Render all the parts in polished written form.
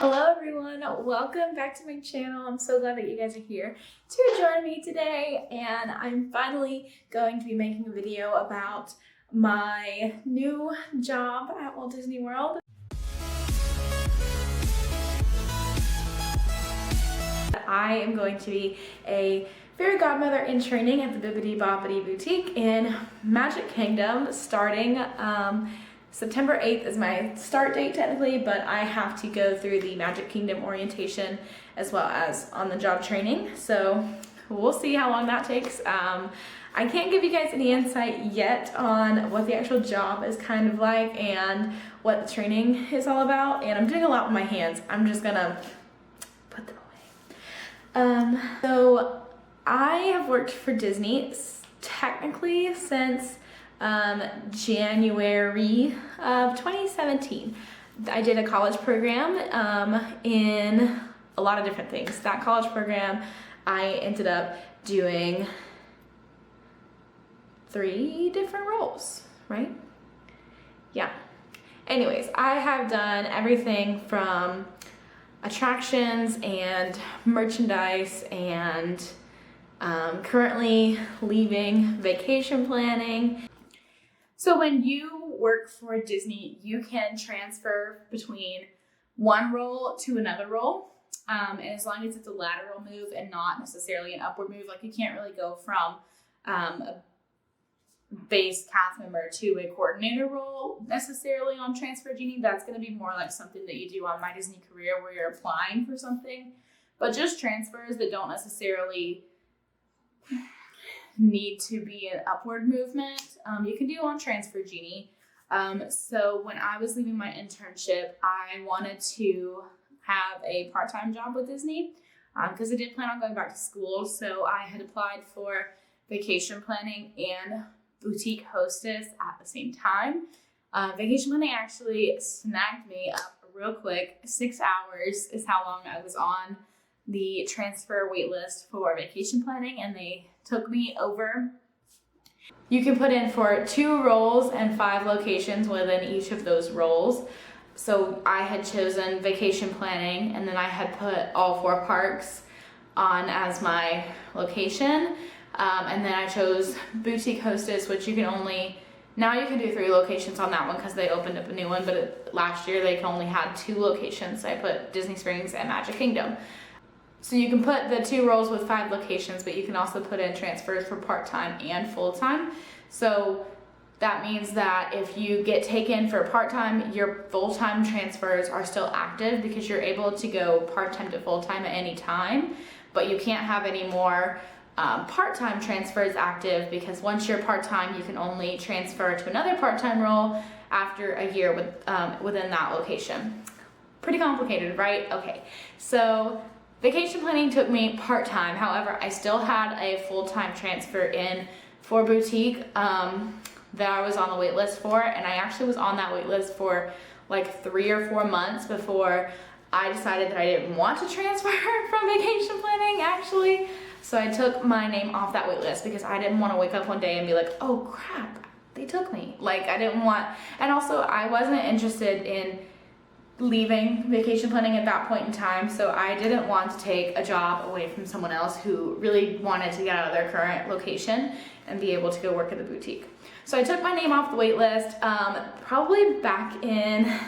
Hello everyone, welcome back to my channel. I'm so glad that you guys are here to join me today, and I'm finally going to be making a video about my new job at Walt Disney World. I am going to be a fairy godmother in training at the Bibbidi Bobbidi boutique in Magic Kingdom starting September 8th is my start date technically, but I have to go through the Magic Kingdom orientation as well as on-the-job training. So we'll see how long that takes. I can't give you guys any insight yet on what the actual job is kind of like and what the training is all about. And I'm doing a lot with my hands. I'm just gonna put them away. So I have worked for Disney technically since January of 2017. I did a college program in a lot of different things. That college program, I ended up doing 3 different roles, right? Yeah. Anyways, I have done everything from attractions and merchandise and currently leaving vacation planning. So when you work for Disney, you can transfer between one role to another role. And as long as it's a lateral move and not necessarily an upward move, like you can't really go from a base cast member to a coordinator role necessarily on Transfer Genie. That's going to be more like something that you do on My Disney Career where you're applying for something. But just transfers that don't necessarily need to be an upward movement, you can do on Transfer Genie. So when I was leaving my internship, I wanted to have a part-time job with Disney because I did plan on going back to school. So I had applied for vacation planning and boutique hostess at the same time. Vacation planning actually snagged me up real quick. 6 hours is how long I was on the transfer wait list for vacation planning, and they took me over. You can put in for 2 roles and 5 locations within each of those roles. So I had chosen vacation planning, and then I had put all 4 parks on as my location. And then I chose boutique hostess, which you can only, now you can do 3 locations on that one because they opened up a new one, but last year they only had 2 locations. So I put Disney Springs and Magic Kingdom. So you can put the 2 roles with 5 locations, but you can also put in transfers for part-time and full-time. So that means that if you get taken for part-time, your full-time transfers are still active because you're able to go part-time to full-time at any time, but you can't have any more part-time transfers active because once you're part-time, you can only transfer to another part-time role after a year within that location. Pretty complicated, right? Okay, so vacation planning took me part-time. However, I still had a full-time transfer in for boutique that I was on the wait list for, and I actually was on that wait list for like 3 or 4 months before I decided that I didn't want to transfer from vacation planning actually. So I took my name off that wait list because I didn't want to wake up one day and be like, oh crap, they took me. Like I didn't want, and also I wasn't interested in leaving vacation planning at that point in time, so I didn't want to take a job away from someone else who really wanted to get out of their current location and be able to go work at the boutique. So I took my name off the wait list probably back in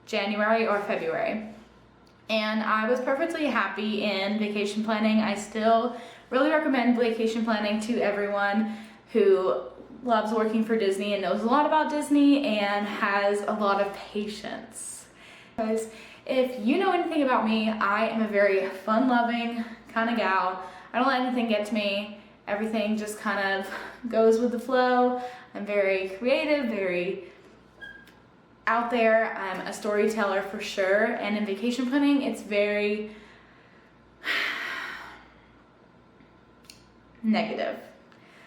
January or February, and I was perfectly happy in vacation planning. I still really recommend vacation planning to everyone who loves working for Disney and knows a lot about Disney and has a lot of patience. Because if you know anything about me, I am a very fun-loving kind of gal. I don't let anything get to me. Everything just kind of goes with the flow. I'm very creative, very out there. I'm a storyteller for sure. And in vacation planning, it's very negative.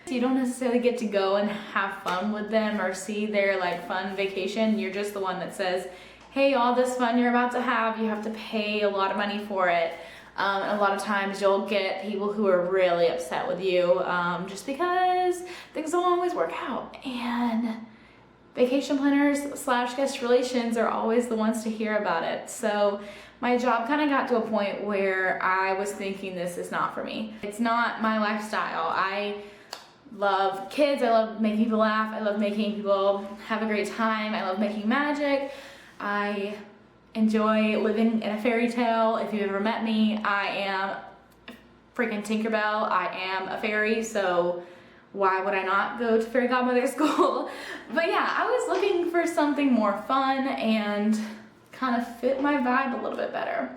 You don't necessarily get to go and have fun with them or see their like fun vacation. You're just the one that says, hey, all this fun you're about to have, you have to pay a lot of money for it. And a lot of times you'll get people who are really upset with you just because things don't always work out. And vacation planners / guest relations are always the ones to hear about it. So my job kind of got to a point where I was thinking, this is not for me. It's not my lifestyle. I love kids, I love making people laugh, I love making people have a great time, I love making magic, I enjoy living in a fairy tale. If you've ever met me, I am freaking Tinkerbell, I am a fairy, so why would I not go to fairy godmother school? But yeah, I was looking for something more fun and kind of fit my vibe a little bit better.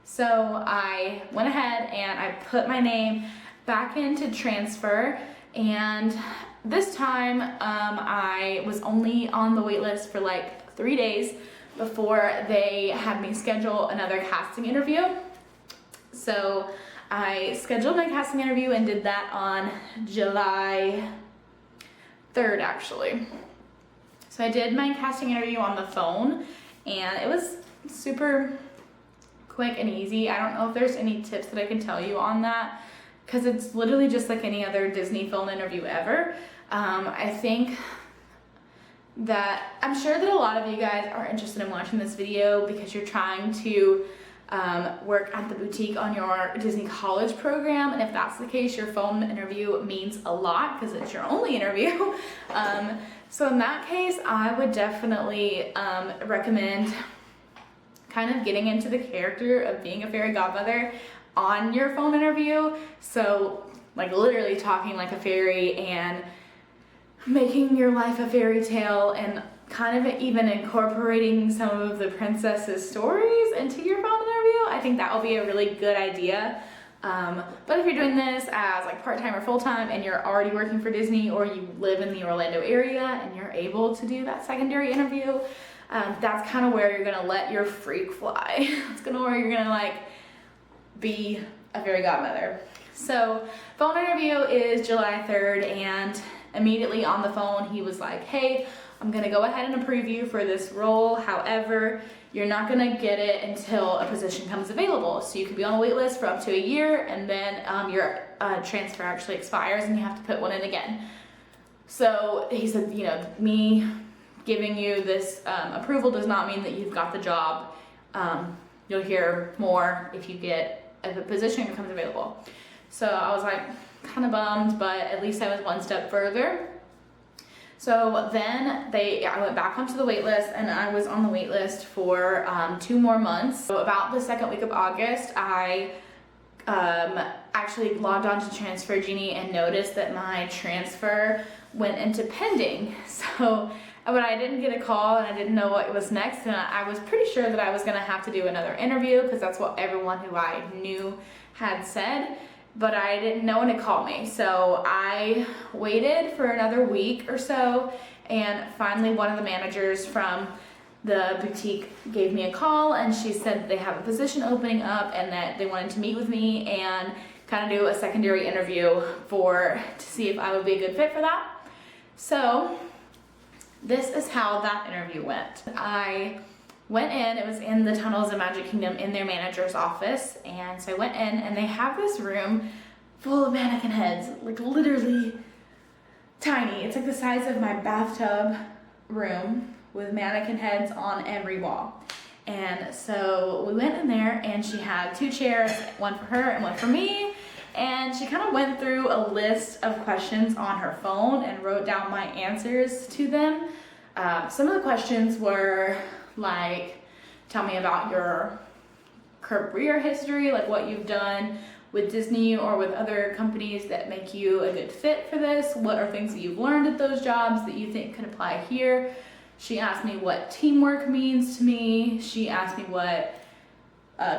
So I went ahead and I put my name back into transfer, and this time I was only on the wait list for like 3 days before they had me schedule another casting interview. So I scheduled my casting interview and did that on July 3rd actually. So I did my casting interview on the phone and it was super quick and easy. I don't know if there's any tips that I can tell you on that, because it's literally just like any other Disney film interview ever. I think that I'm sure that a lot of you guys are interested in watching this video because you're trying to work at the boutique on your Disney college program, and if that's the case, your phone interview means a lot because it's your only interview. So in that case, I would definitely recommend kind of getting into the character of being a fairy godmother on your phone interview. So like literally talking like a fairy and making your life a fairy tale and kind of even incorporating some of the princess's stories into your phone interview. I think that will be a really good idea. But if you're doing this as like part-time or full-time and you're already working for Disney, or you live in the Orlando area and you're able to do that secondary interview, that's kind of where you're gonna let your freak fly. It's gonna where you're gonna like be a fairy godmother. So phone interview is July 3rd, and immediately on the phone he was like, hey, I'm gonna go ahead and approve you for this role. However, you're not gonna get it until a position comes available. So you could be on a wait list for up to a year, and then your transfer actually expires and you have to put one in again. So he said, you know, me giving you this approval does not mean that you've got the job. You'll hear more if a position becomes available. So I was like kind of bummed, but at least I was one step further. So then I went back onto the wait list, and I was on the wait list for 2 more months. So about the second week of August, I actually logged on to Transfer Genie and noticed that my transfer went into pending. So, but I didn't get a call and I didn't know what was next, and I was pretty sure that I was gonna have to do another interview because that's what everyone who I knew had said, but I didn't know when to call me. So I waited for another week or so, and finally one of the managers from the boutique gave me a call, and she said that they have a position opening up and that they wanted to meet with me and kind of do a secondary interview to see if I would be a good fit for that. So this is how that interview went. I went in, it was in the Tunnels of Magic Kingdom in their manager's office, and so I went in and they have this room full of mannequin heads, like literally tiny. It's like the size of my bathtub room with mannequin heads on every wall. And so we went in there and she had 2 chairs, one for her and one for me. And she kind of went through a list of questions on her phone and wrote down my answers to them. Some of the questions were like, tell me about your career history, like what you've done with Disney or with other companies that make you a good fit for this. What are things that you've learned at those jobs that you think could apply here? She asked me what teamwork means to me. She asked me what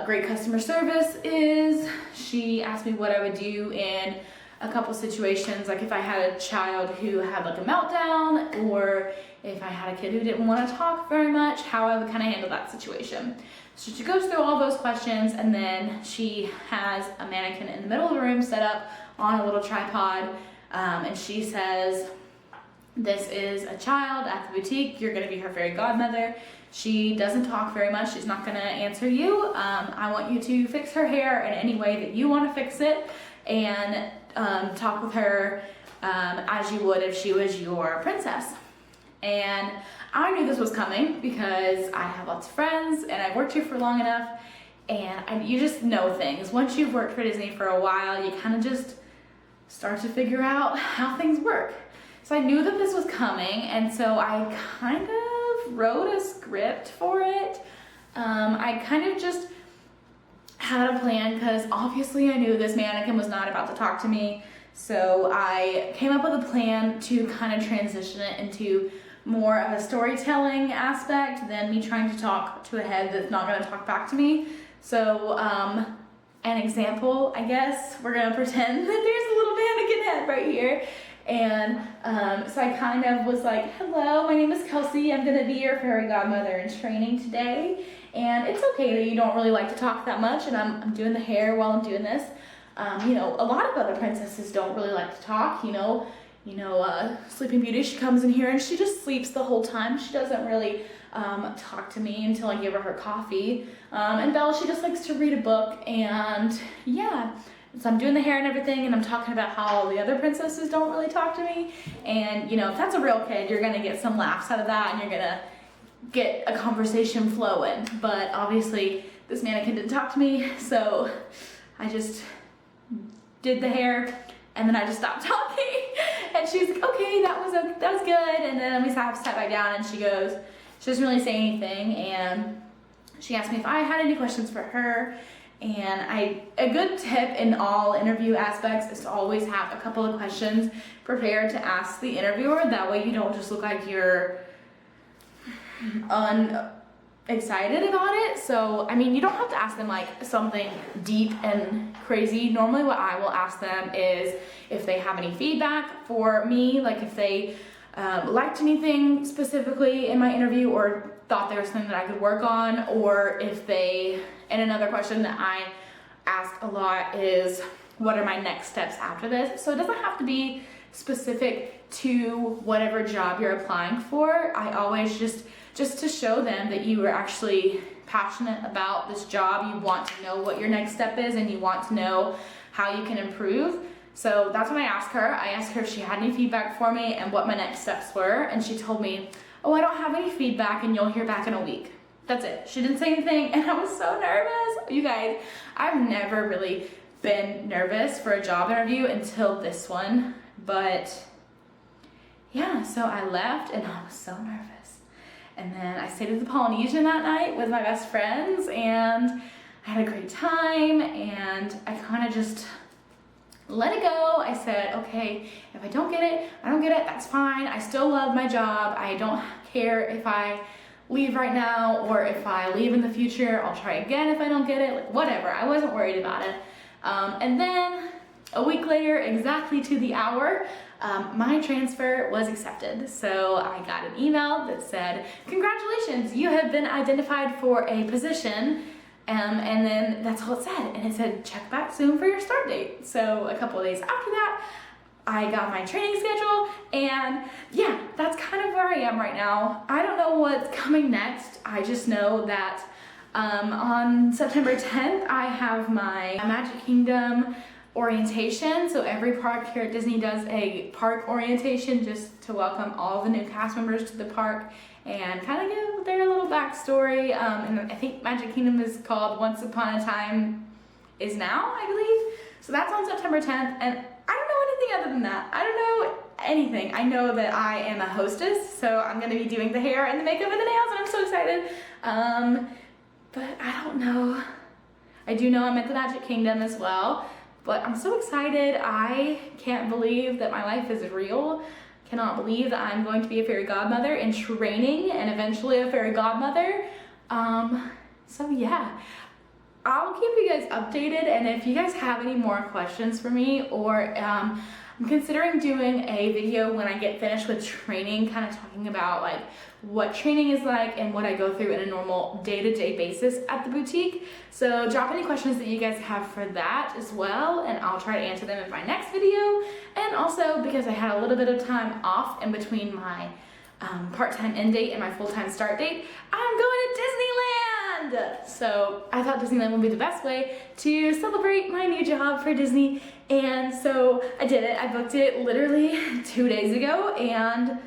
great customer service is. She asked me what I would do in a couple situations, like if I had a child who had like a meltdown, or if I had a kid who didn't want to talk very much, how I would kind of handle that situation. So she goes through all those questions, and then she has a mannequin in the middle of the room set up on a little tripod, and she says, this is a child at the boutique, you're going to be her fairy godmother. She doesn't talk very much, she's not going to answer you. I want you to fix her hair in any way that you want to fix it, and talk with her as you would if she was your princess. And I knew this was coming because I have lots of friends and I've worked here for long enough, and you just know things. Once you've worked for Disney for a while, you kind of just start to figure out how things work. So I knew that this was coming, and so I kind of wrote a script for it. I kind of just had a plan because obviously I knew this mannequin was not about to talk to me. So I came up with a plan to kind of transition it into more of a storytelling aspect than me trying to talk to a head that's not going to talk back to me. So an example, I guess, we're going to pretend that there's a little mannequin head right here. And so I kind of was like, hello, my name is Kelsey. I'm going to be your fairy godmother in training today. And it's okay that you don't really like to talk that much, and I'm doing the hair while I'm doing this. You know, a lot of other princesses don't really like to talk, Sleeping Beauty, she comes in here and she just sleeps the whole time. She doesn't really talk to me until I give her coffee. And Belle, she just likes to read a book, and yeah. So I'm doing the hair and everything, and I'm talking about how all the other princesses don't really talk to me. And, if that's a real kid, you're gonna get some laughs out of that, and you're gonna get a conversation flowing. But obviously, this mannequin didn't talk to me, so I just did the hair, and then I just stopped talking. And she's like, okay, that was good. And then we sat back down, and she doesn't really say anything, and she asked me if I had any questions for her. And a good tip in all interview aspects is to always have a couple of questions prepared to ask the interviewer. That way you don't just look like you're unexcited about it. So, you don't have to ask them like something deep and crazy. Normally what I will ask them is if they have any feedback for me, like if they liked anything specifically in my interview or thought there was something that I could work on, or if they, and another question that I ask a lot is, what are my next steps after this? So it doesn't have to be specific to whatever job you're applying for. I always just to show them that you are actually passionate about this job, you want to know what your next step is, and you want to know how you can improve. So that's what I asked her. I asked her if she had any feedback for me and what my next steps were, and she told me, oh, I don't have any feedback and you'll hear back in a week. That's it. She didn't say anything, and I was so nervous. You guys, I've never really been nervous for a job interview until this one, but yeah, so I left and I was so nervous. And then I stayed at the Polynesian that night with my best friends, and I had a great time, and I kind of just let it go. I said, okay, if I don't get it, I don't get it, that's fine. I still love my job. I don't care if I leave right now or if I leave in the future. I'll try again if I don't get it, like whatever. I wasn't worried about it. And then a week later, exactly to the hour, my transfer was accepted. So I got an email that said, congratulations, you have been identified for a position. And then that's all it said. And it said, check back soon for your start date. So a couple of days after that, I got my training schedule, and yeah, that's kind of where I am right now. I don't know what's coming next. I just know that on September 10th, I have my Magic Kingdom orientation. So every park here at Disney does a park orientation just to welcome all the new cast members to the park and kind of give their little backstory. And I think Magic Kingdom is called Once Upon a Time Is Now, I believe. So that's on September 10th, and I don't know anything other than that. I don't know anything. I know that I am a hostess, so I'm going to be doing the hair and the makeup and the nails, and I'm so excited. But I don't know. I do know I'm at the Magic Kingdom as well, but I'm so excited. I can't believe that my life is real. Cannot believe that I'm going to be a fairy godmother in training and eventually a fairy godmother. So yeah, I'll keep you guys updated, and if you guys have any more questions for me, or I'm considering doing a video when I get finished with training, kind of talking about like what training is like and what I go through in a normal day-to-day basis at the boutique. So drop any questions that you guys have for that as well, and I'll try to answer them in my next video. And also, because I had a little bit of time off in between my part-time end date and my full-time start date, I'm going to Disneyland! So I thought Disneyland would be the best way to celebrate my new job for Disney, and so I did it. I booked it literally 2 days ago, and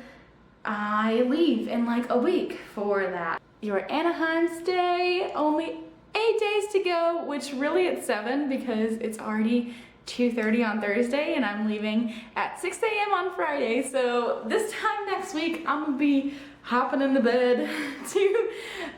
I leave in like a week for that. Your Anaheim stay, only 8 days to go, which really it's 7 because it's already 2:30 on Thursday and I'm leaving at 6 a.m. on Friday. So this time next week, I'm gonna be hopping into bed to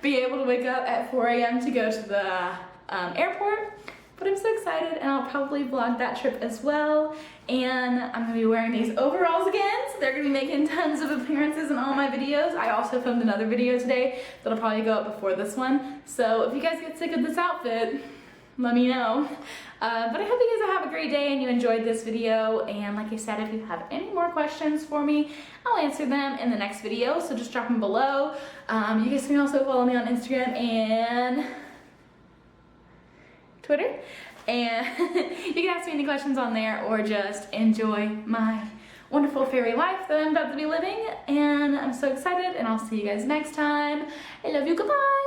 be able to wake up at 4 a.m. to go to the airport. But I'm so excited, and I'll probably vlog that trip as well. And I'm gonna be wearing these overalls again, so they're gonna be making tons of appearances in all my videos. I also filmed another video today that'll probably go up before this one. So if you guys get sick of this outfit, let me know. But I hope you guys have a great day and you enjoyed this video. And like I said, if you have any more questions for me, I'll answer them in the next video. So just drop them below. You guys can also follow me on Instagram and Twitter, and you can ask me any questions on there or just enjoy my wonderful fairy life that I'm about to be living. And I'm so excited, and I'll see you guys next time. I love you, goodbye.